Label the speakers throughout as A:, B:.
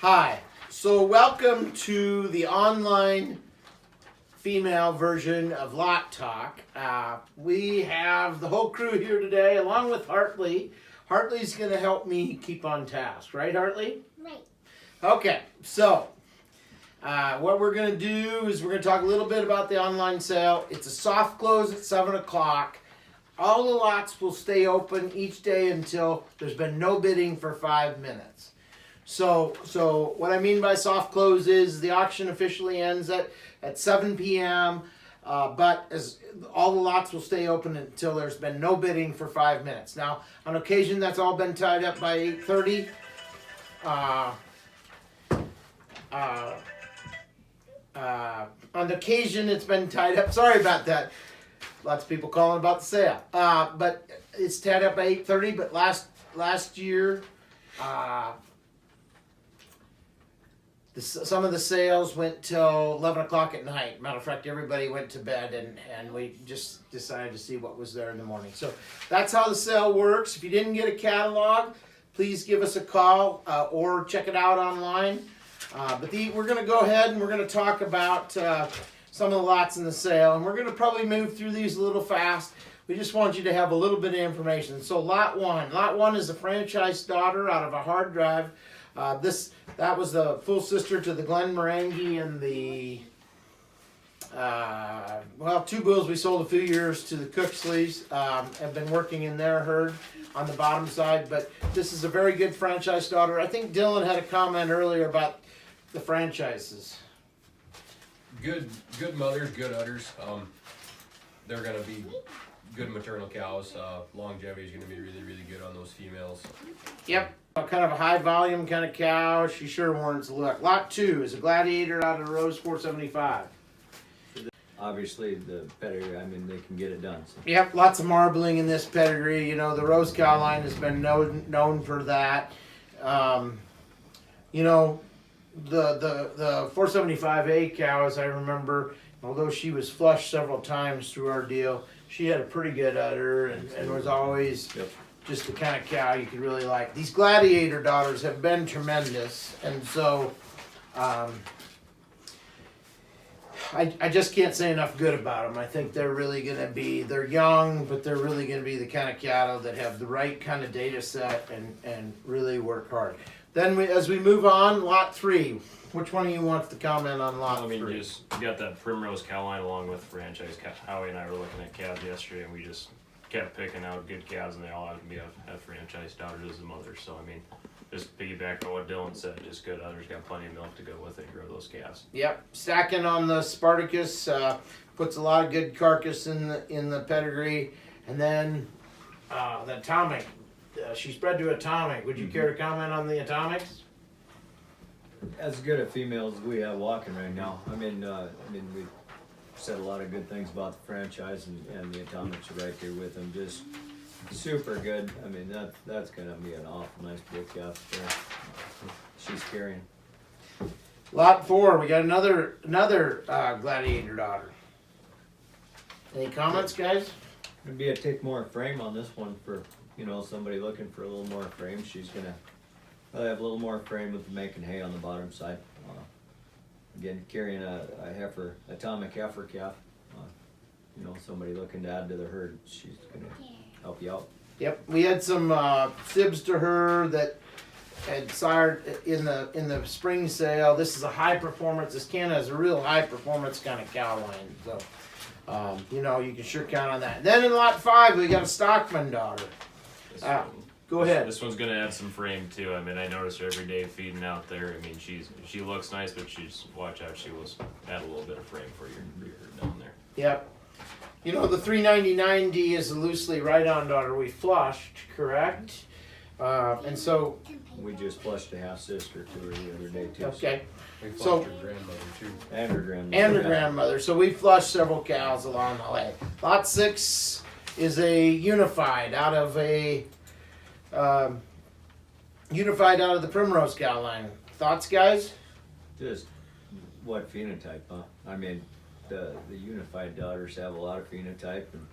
A: Hi. So welcome to the online female version of Lot Talk. We have the whole crew here today along with Hartley. Hartley's going to help me keep on task. Right, Hartley?
B: Right.
A: Okay. So what we're going to do is we're going to talk a little bit about the online sale. It's a soft close at 7 o'clock. All the lots will stay open each day until there's been no bidding for 5 minutes. So what I mean by soft close is the auction officially ends at 7 p.m. But as all the lots will stay open until there's been no bidding for 5 minutes. Now, on occasion, that's all been tied up by 8:30. On occasion, it's been tied up. Sorry about that. Lots of people calling about the sale. But it's tied up by 8:30. But last year. Some of the sales went till 11 o'clock at night. Matter of fact, everybody went to bed and we just decided to see what was there in the morning. So that's how the sale works. If you didn't get a catalog, please give us a call or check it out online. We're going to go ahead and we're going to talk about some of the lots in the sale. And we're going to probably move through these a little fast. We just want you to have a little bit of information. So Lot 1. Lot 1 is a franchise daughter out of a hard drive. That was the full sister to the Glen Morangi and the two bulls we sold a few years to the Cooksleys. Have been working in their herd on the bottom side, but this is a very good franchise daughter. I think Dylan had a comment earlier about the franchises.
C: Good mothers, good udders. They're gonna be good maternal cows. Longevity is gonna be really, really good on those females.
A: Yep. Kind of a high volume kind of cow. She sure warrants a look. Lot 2 is a Gladiator out of Rose 475.
D: Obviously, the pedigree, I mean, they can get it done. So.
A: Yep, lots of marbling in this pedigree. You know, the Rose cow line has been known for that. The 475A cow, as I remember, although she was flushed several times through our deal, she had a pretty good udder and was always just the kind of cow you could really like. These Gladiator daughters have been tremendous, and so I just can't say enough good about them. I think they're really going to be, they're young, but they're really going to be the kind of cattle that have the right kind of data set and really work hard. Then as we move on, Lot 3. Which one of you wants to comment on Lot 3?
E: You got that Primrose cow line along with franchise cow. Howie and I were looking at calves yesterday, and we just kept picking out good calves, and they all have franchise daughters as the mothers. So, I mean, just piggyback on what Dylan said, just good udders, got plenty of milk to go with it and grow those calves. Yep.
A: Stacking on the Spartacus puts a lot of good carcass in the pedigree. And then the Atomic. She's bred to Atomic. Would you care to comment on the Atomics?
D: As good a female as we have walking right now. I mean, we said a lot of good things about the franchise, and the Atomics are right there with them. Just super good. I mean, that's gonna be an awful nice bull calf there. She's carrying.
A: Lot 4, we got another Gladiator daughter. Any comments, guys?
D: It'd be a tick more frame on this one for somebody looking for a little more frame. She's gonna probably have a little more frame with making hay on the bottom side. Again, carrying a heifer, Atomic heifer calf. Somebody looking to add to the herd, she's gonna help you out.
A: Yep, we had some sibs to her that had sired in the spring sale. This is a high performance. This Canada is a real high performance kind of cow line. So, you can sure count on that. Then in Lot 5, we got a Stockman daughter. Go ahead.
E: This one's gonna add some frame too. I mean, I notice her every day feeding out there. I mean, she looks nice, but watch out. She will add a little bit of frame for your herd down there.
A: Yep. The 399D is a loosely right-on daughter we flushed, correct? And so
D: we just flushed a half sister to her the other day too.
A: Okay.
C: We flushed
A: So
C: her grandmother too.
D: And her grandmother.
A: And her grandmother. So we flushed several cows along the way. Lot 6 is a unified out of the Primrose cow line. Thoughts, guys?
D: Just what phenotype, huh? I mean, the unified daughters have a lot of phenotype, and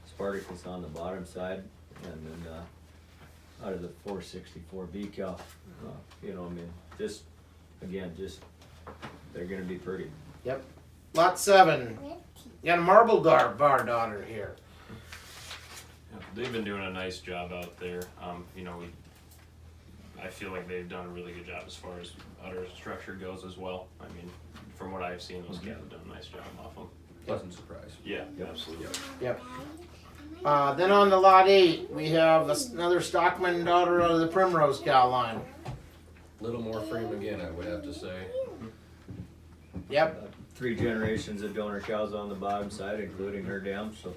D: Spartacus on the bottom side, and then out of the 464B cow, just again, just, they're gonna be pretty.
A: Lot 7. You got a marble bar daughter here.
E: Yeah, they've been doing a nice job out there. You know, I feel like they've done a really good job as far as udder structure goes as well. I mean, from what I've seen, those calves have done a nice job off them.
C: Pleasant surprise.
E: Yeah,
D: Yep.
E: absolutely.
A: Yep. Then on the lot 8, we have another Stockman daughter out of the Primrose cow line.
C: Little more frame again, I would have to say.
A: Yep.
D: 3 generations of donor cows on the bottom side, including her dam, so,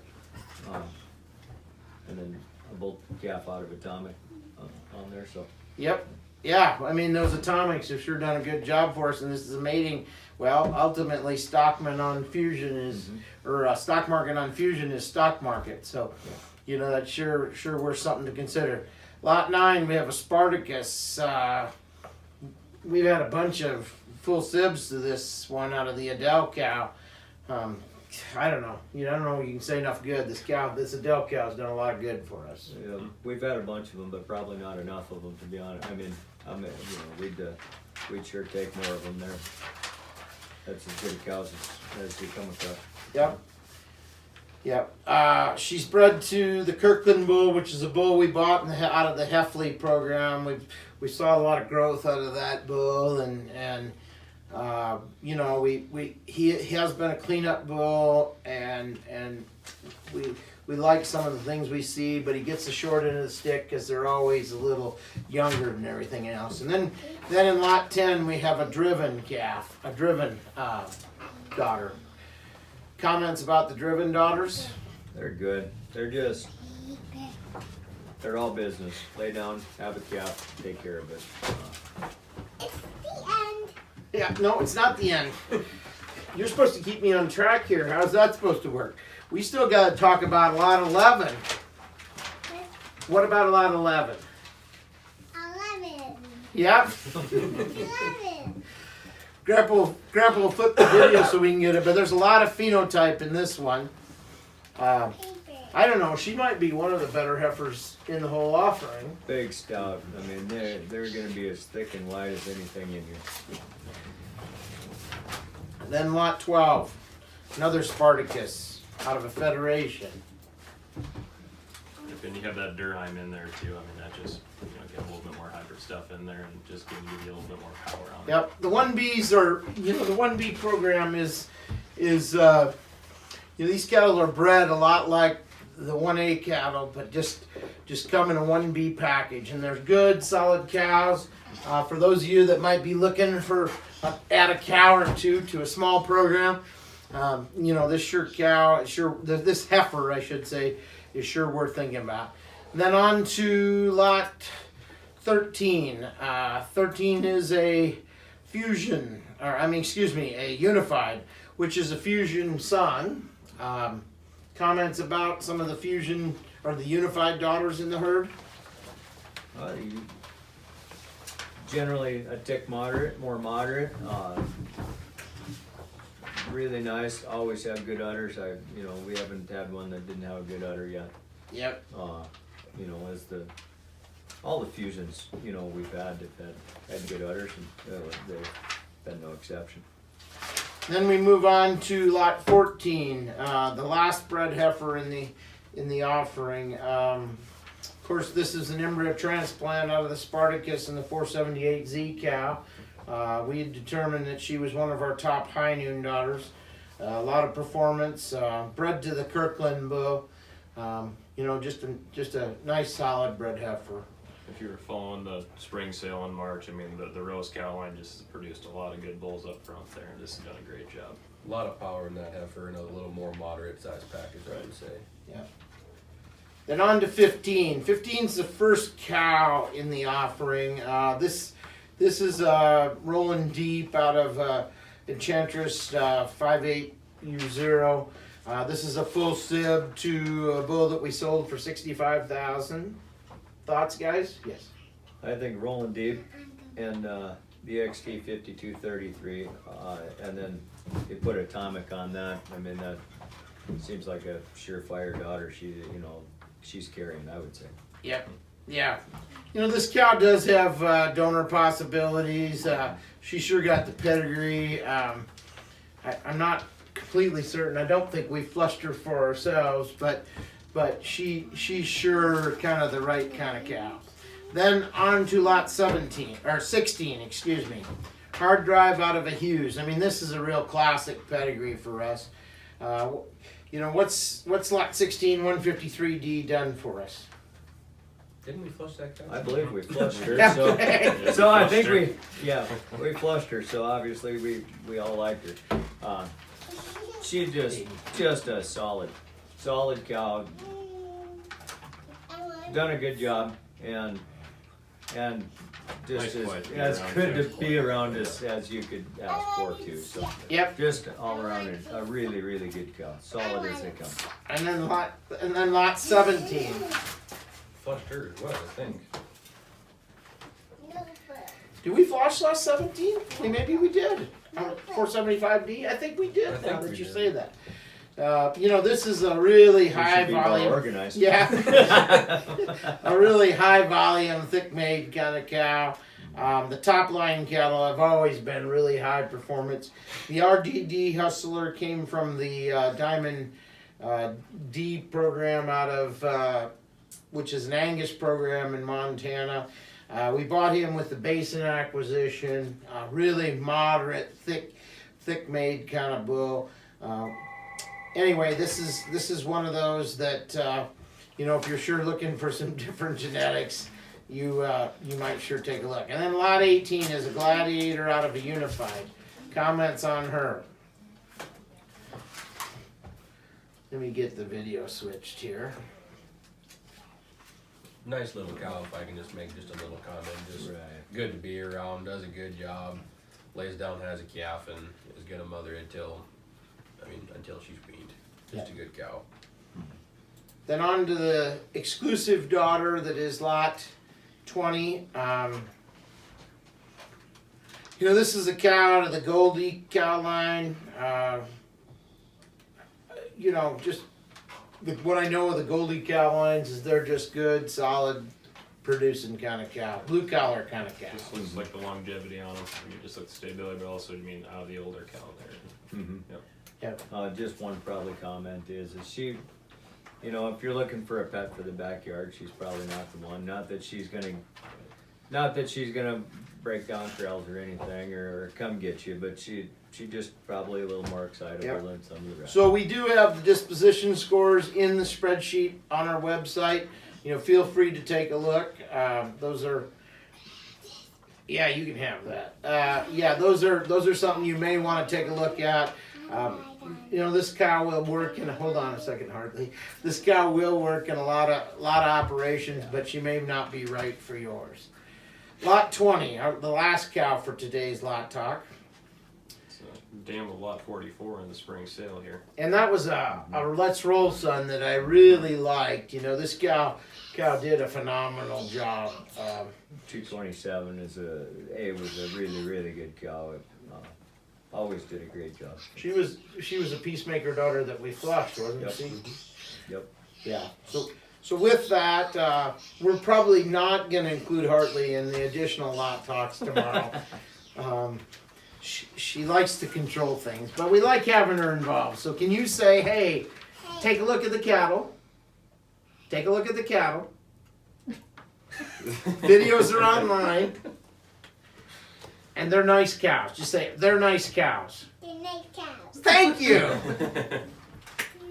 D: and then a bull calf out of Atomic on there, so.
A: Yep. Yeah, I mean, those Atomics have sure done a good job for us, and this is a mating. Well, ultimately, Stockman on Fusion is, or Stock Market on Fusion is Stock Market. So, you know, that's sure worth something to consider. Lot 9, we have a Spartacus. We've had a bunch of full sibs to this one out of the Adele cow. I don't know. I don't know if you can say enough good. This Adele cow has done a lot of good for us.
D: Yeah, we've had a bunch of them, but probably not enough of them, to be honest. I mean, we'd sure take more of them there. That's as good a cows as we come across.
A: Yep. Yep. She's bred to the Kirkland bull, which is a bull we bought out of the Heffley program. We saw a lot of growth out of that bull, and you know, he has been a cleanup bull, and we like some of the things we see, but he gets the short end of the stick because they're always a little younger than everything else. And then in lot 10 we have a driven calf, a driven daughter. Comments about the driven daughters?
D: They're good. They're all business. Lay down, have a calf, take care of it.
A: Yeah, no, it's not the end. You're supposed to keep me on track here. How's that supposed to work? We still got to talk about lot 11. What about lot 11?
B: 11.
A: Yep.
B: 11.
A: Grandpa will flip the video so we can get it, but there's a lot of phenotype in this one.
B: Paper.
A: I don't know. She might be one of the better heifers in the whole offering.
D: Big stout. I mean, they're gonna be as thick and wide as anything in here.
A: And then lot 12, another Spartacus out of a Federation.
E: And you have that Durheim in there too. I mean, that just, get a little bit more hybrid stuff in there and just give you a little bit more power on it.
A: Yep. The 1Bs are, the 1B program is these cattle are bred a lot like the 1A cattle, but just come in a 1B package, and they're good, solid cows. For those of you that might be looking for add a cow or two to a small program, this heifer, I should say, is sure worth thinking about. And then on to lot 13. 13 is a fusion, a unified, which is a fusion son. Comments about some of the fusion or the unified daughters in the herd?
D: Generally a tick more moderate. Really nice. Always have good udders. We haven't had one that didn't have a good udder yet.
A: Yep.
D: As all the fusions, we've had good udders, and they've been no exception.
A: Then we move on to lot 14, the last bred heifer in the offering. Of course, this is an embryo transplant out of the Spartacus and the 478Z cow. We had determined that she was one of our top high noon daughters. A lot of performance, bred to the Kirkland bull. Just a nice solid bred heifer.
E: If you were following the spring sale in March, I mean, the Rose cow line just produced a lot of good bulls up front there, and just done a great job.
C: A lot of power in that heifer and a little more moderate size package, I would say.
A: Yeah. Then on to 15. 15's the first cow in the offering. This is rolling deep out of Enchantress 58U0. This is a full sib to a bull that we sold for $65,000. Thoughts, guys? Yes.
D: I think rolling deep and the XT 5233, and then you put Atomic on that. I mean, that seems like a surefire daughter. She's carrying, I would say.
A: Yep. Yeah. You know, this cow does have donor possibilities. She sure got the pedigree. I'm not completely certain. I don't think we flushed her for ourselves, but she's sure kind of the right kind of cow. Then on to lot 16, excuse me. Hard drive out of a Hughes. I mean, this is a real classic pedigree for us. You know, what's lot 16 153D done for us?
C: Didn't we flush that cow?
D: I believe we flushed her,
A: Yeah.
D: so I think we flushed her, so obviously we all liked her. She's just a solid cow, done a good job, and just
E: Nice
D: as
E: quiet to be
D: good
E: around,
D: to
E: Jack's
D: be around as you could ask for too. So
A: Yep.
D: just all around a really good cow, solid as they come.
A: And then lot 17.
C: Flushed her as well, I think.
A: Did we flush lot 17? Maybe we did. 475D? I think we did.
C: I think
A: Now that
C: we
A: you
C: did.
A: say that. You know, this is a really
D: We
A: high
D: should be well
A: volume.
D: organized.
A: Yeah. A really high volume, thick made kind of cow. The top line cattle have always been really high performance. The RDD Hustler came from the Diamond D program out of, which is an Angus program in Montana. We bought him with the Basin acquisition. Really moderate, thick made kind of bull. Anyway, this is one of those that you know, if you're sure looking for some different genetics, you might sure take a look. And then lot 18 is a Gladiator out of a Unified. Comments on her? Let me get the video switched here.
C: Nice little cow, if I can just make just a little comment. Just
D: Right.
C: good to be around, does a good job, lays down, has a calf, and is gonna mother until she's weaned. Just a good cow.
A: Then on to the exclusive daughter that is lot 20. You know, this is a cow out of the Goldie cow line. You know, just what I know of the Goldie cow lines is they're just good, solid, producing kind of cow. Blue collar kind of cow.
E: Just looks like the longevity on them. I mean, just like the stability, but also you mean out of the older cow there.
D: Mhm.
E: Yep.
D: Just one probably comment is she, you know, if you're looking for a pet for the backyard, she's probably not the one. Not that she's gonna break down trails or anything or come get you, but she just probably a little more excitable
A: Yep.
D: than some of the rest.
A: So we do have the disposition scores in the spreadsheet on our website. You know, feel free to take a look. Those are, yeah, you can have that. Yeah, those are something you may want to take a look at. You know, this cow will work in. Hold on a second, Hartley. This cow will work in a lot of operations, but she may not be right for yours. Lot 20, the last cow for today's lot talk.
E: It's a dam of lot 44 in the spring sale here.
A: And that was a Let's Roll son that I really liked. You know, this cow did a phenomenal job.
D: 227 was a really good cow. It, always did a great job.
A: She was a peacemaker daughter that we flushed, wasn't
D: Yep.
A: she?
D: Yep.
A: Yeah. So with that, we're probably not going to include Hartley in the additional lot talks tomorrow. She likes to control things, but we like having her involved. So can you say, hey, take a look at the cattle. Take a look at the cattle. Videos are online. And they're nice cows. Just say, they're nice cows.
B: The night cows.
A: Thank you.